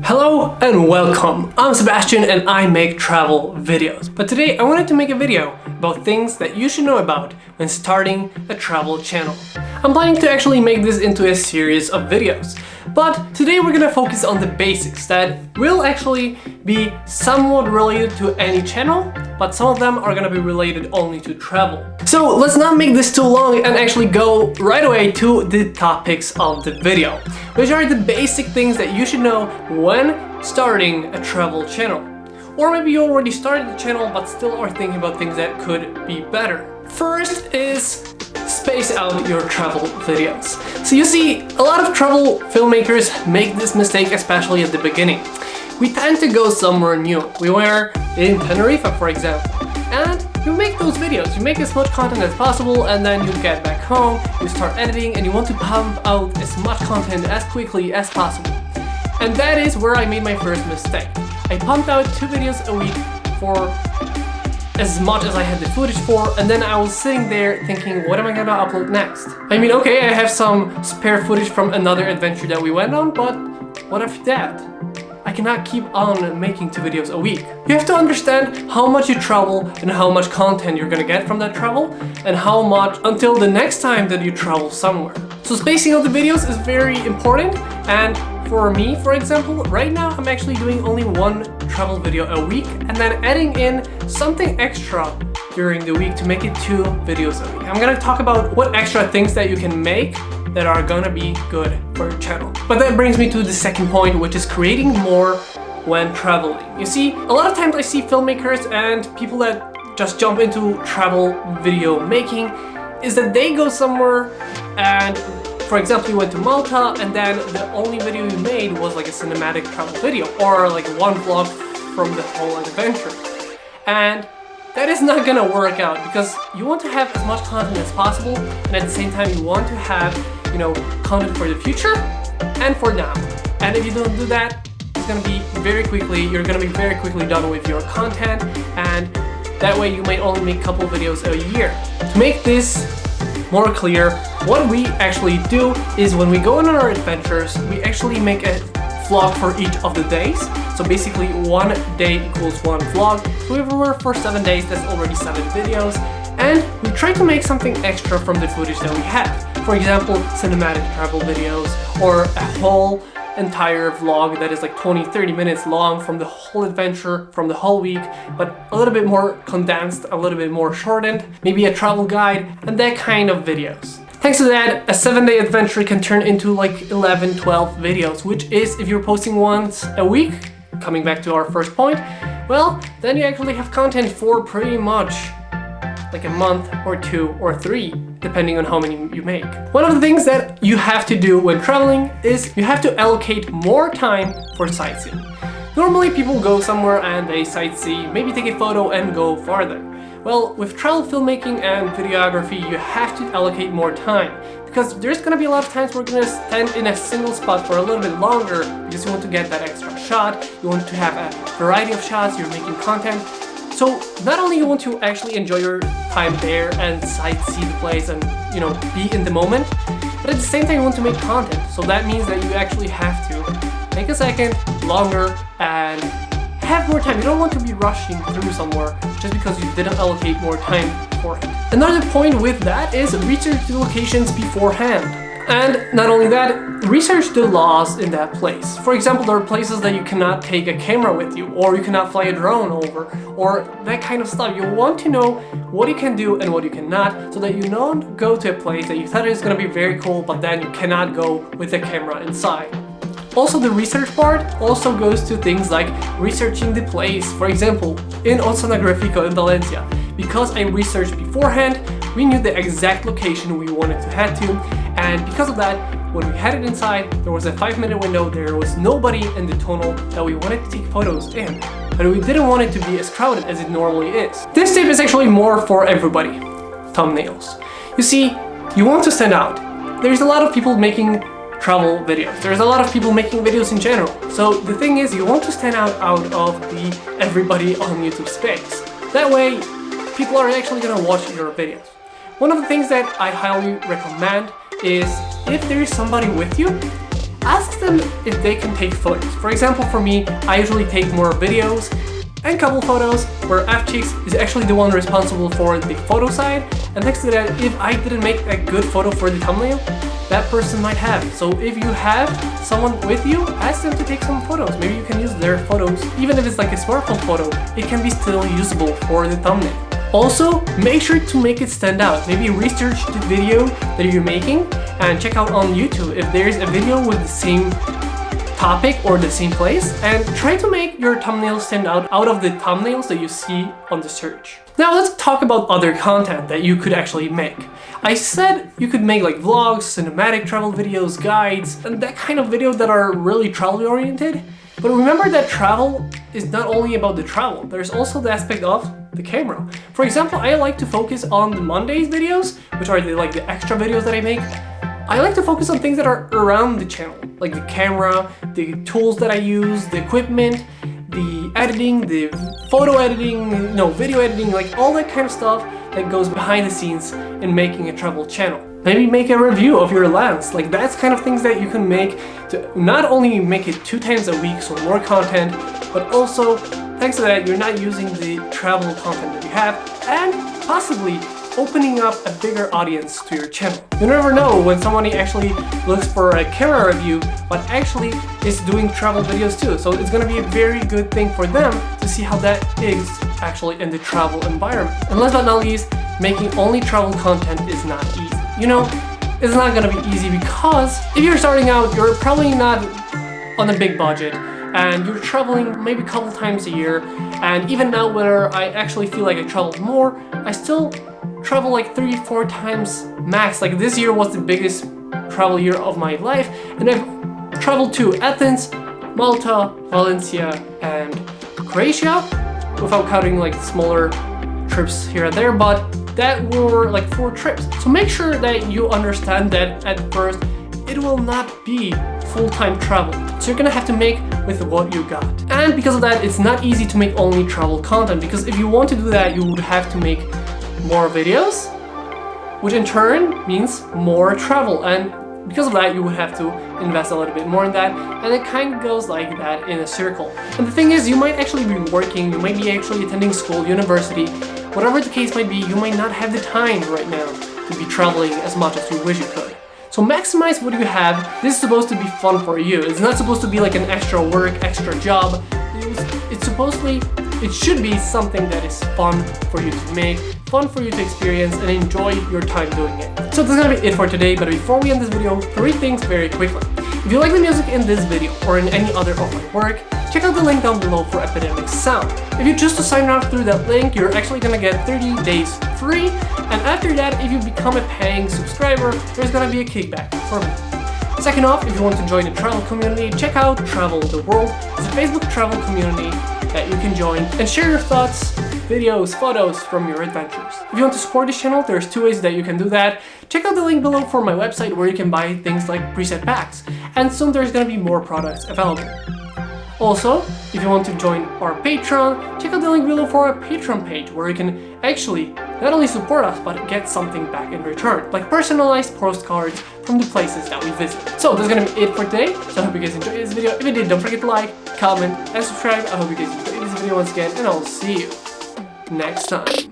Hello and welcome. I'm Sebastian and I make travel videos. But today I wanted to make a video about things that you should know about when starting a travel channel. I'm planning to actually make this into a series of videos. But today we're gonna focus on the basics that will actually be somewhat related to any channel, but some of them are gonna be related only to travel. So let's not make this too long and actually go right away to the topics of the video, which are the basic things that you should know when starting a travel channel. Or maybe you already started the channel but still are thinking about things that could be better. First is space out your travel videos. So you see, a lot of travel filmmakers make this mistake, especially at the beginning. We tend to go somewhere new. We were in Tenerife, for example, and you make those videos. You make as much content as possible, and then you get back home, you start editing, and you want to pump out as much content as quickly as possible. And that is where I made my first mistake. I pumped out 2 videos a week for as much as I had the footage for, and then I was sitting there thinking, what am I gonna upload next? I mean, okay, I have some spare footage from another adventure that we went on, but what after that? I cannot keep on making 2 videos a week. You have to understand how much you travel and how much content you're gonna get from that travel, and how much until the next time that you travel somewhere. So spacing out the videos is very important, and for me, for example, right now I'm actually doing only 1 travel video a week and then adding in something extra during the week to make it 2 videos a week. I'm gonna talk about what extra things that you can make that are gonna be good for your channel. But that brings me to the second point, which is creating more when traveling. You see, a lot of times I see filmmakers and people that just jump into travel video making is that they go somewhere and, for example, you went to Malta and then the only video you made was like a cinematic travel video or like 1 vlog from the whole adventure. And that is not gonna work out because you want to have as much content as possible, and at the same time you want to have, content for the future and for now. And if you don't do that, it's gonna be you're gonna be very quickly done with your content, and that way you might only make a couple videos a year. To make this more clear, what we actually do is when we go on our adventures, we actually make a vlog for each of the days. So basically 1 day equals 1 vlog. So if we were for 7 days, that's already 7 videos. And we try to make something extra from the footage that we have. For example, cinematic travel videos or a whole entire vlog that is like 20-30 minutes long from the whole adventure, from the whole week, but a little bit more condensed, a little bit more shortened, maybe a travel guide, and that kind of videos. Thanks to that, a 7-day adventure can turn into like 11-12 videos, which is, if you're posting once a week, coming back to our first point, well, then you actually have content for pretty much like a month or 2 or 3, depending on how many you make. One of the things that you have to do when traveling is you have to allocate more time for sightseeing. Normally people go somewhere and they sightsee, maybe take a photo and go farther. Well, with travel filmmaking and videography, you have to allocate more time because there's gonna be a lot of times we're gonna stand in a single spot for a little bit longer because you want to get that extra shot, you want to have a variety of shots, you're making content. So not only you want to actually enjoy your time there and sightsee the place and be in the moment, but at the same time you want to make content. So that means that you actually have to take a second longer and have more time. You don't want to be rushing through somewhere just because you didn't allocate more time for it. Another point with that is research the locations beforehand. And not only that, research the laws in that place. For example, there are places that you cannot take a camera with you, or you cannot fly a drone over, or that kind of stuff. You want to know what you can do and what you cannot, so that you don't go to a place that you thought is going to be very cool, but then you cannot go with the camera inside. Also, the research part also goes to things like researching the place. For example, in Oceanográfico in Valencia, because I researched beforehand, we knew the exact location we wanted to head to, and because of that, when we headed inside, there was a 5-minute window, there was nobody in the tunnel that we wanted to take photos in, but we didn't want it to be as crowded as it normally is. This tip is actually more for everybody. Thumbnails. You see, you want to stand out. There's a lot of people making travel videos. There's a lot of people making videos in general. So the thing is, you want to stand out of the everybody on YouTube space. That way, people are actually gonna watch your videos. One of the things that I highly recommend is if there is somebody with you, ask them if they can take photos. For example, for me, I usually take more videos and couple photos, where FCheeks is actually the one responsible for the photo side, and thanks to that, if I didn't make a good photo for the thumbnail, that person might have. So if you have someone with you, ask them to take some photos. Maybe you can use their photos. Even if it's like a smartphone photo, it can be still usable for the thumbnail. Also, make sure to make it stand out. Maybe research the video that you're making and check out on YouTube if there's a video with the same topic or the same place, and try to make your thumbnail stand out of the thumbnails that you see on the search. Now let's talk about other content that you could actually make. I said you could make like vlogs, cinematic travel videos, guides, and that kind of video that are really travel oriented. But remember that travel is not only about the travel, there's also the aspect of the camera. For example, I like to focus on the Mondays videos, which are the extra videos that I make. I like to focus on things that are around the channel, like the camera, the tools that I use, the equipment, the editing, the photo editing, video editing, like all that kind of stuff that goes behind the scenes in making a travel channel. Maybe make a review of your lens, like that's kind of things that you can make to not only make it 2 times a week, so more content, but also thanks to that you're not using the travel content that you have, and possibly opening up a bigger audience to your channel. You never know when somebody actually looks for a camera review, but actually is doing travel videos too. So it's gonna be a very good thing for them to see how that is actually in the travel environment. And last but not least, making only travel content is not easy. It's not gonna be easy because if you're starting out, you're probably not on a big budget and you're traveling maybe a couple times a year. And even now where I actually feel like I traveled more, I still travel like 3-4 times max. Like this year was the biggest travel year of my life, and I've traveled to Athens, Malta, Valencia, and Croatia, without counting like smaller trips here and there, but that were like 4 trips. So make sure that you understand that at first it will not be full-time travel. So you're gonna have to make with what you got. And because of that, it's not easy to make only travel content, because if you want to do that, you would have to make more videos, which in turn means more travel, and because of that you would have to invest a little bit more in that, and it kind of goes like that in a circle. And the thing is, you might actually be working, you might be actually attending school, university, whatever the case might be, you might not have the time right now to be traveling as much as you wish you could. So maximize what you have. This is supposed to be fun for you. It's not supposed to be like an extra work, extra job. It should be something that is fun for you to make, fun for you to experience, and enjoy your time doing it. So that's gonna be it for today, but before we end this video, 3 things very quickly. If you like the music in this video or in any other of my work, check out the link down below for Epidemic Sound. If you choose to sign up through that link, you're actually gonna get 30 days free, and after that, if you become a paying subscriber, there's gonna be a kickback for me. Second off, if you want to join the travel community, check out Travel the World. It's a Facebook travel community that you can join and share your thoughts, videos, photos from your adventures. If you want to support this channel, there's 2 ways that you can do that. Check out the link below for my website where you can buy things like preset packs, and soon there's gonna be more products available. Also, if you want to join our Patreon, check out the link below for our Patreon page where you can actually not only support us, but get something back in return, like personalized postcards from the places that we visit. So that's gonna be it for today. So I hope you guys enjoyed this video. If you did, don't forget to like, comment, and subscribe. I hope you guys enjoyed this video once again, and I'll see you next time.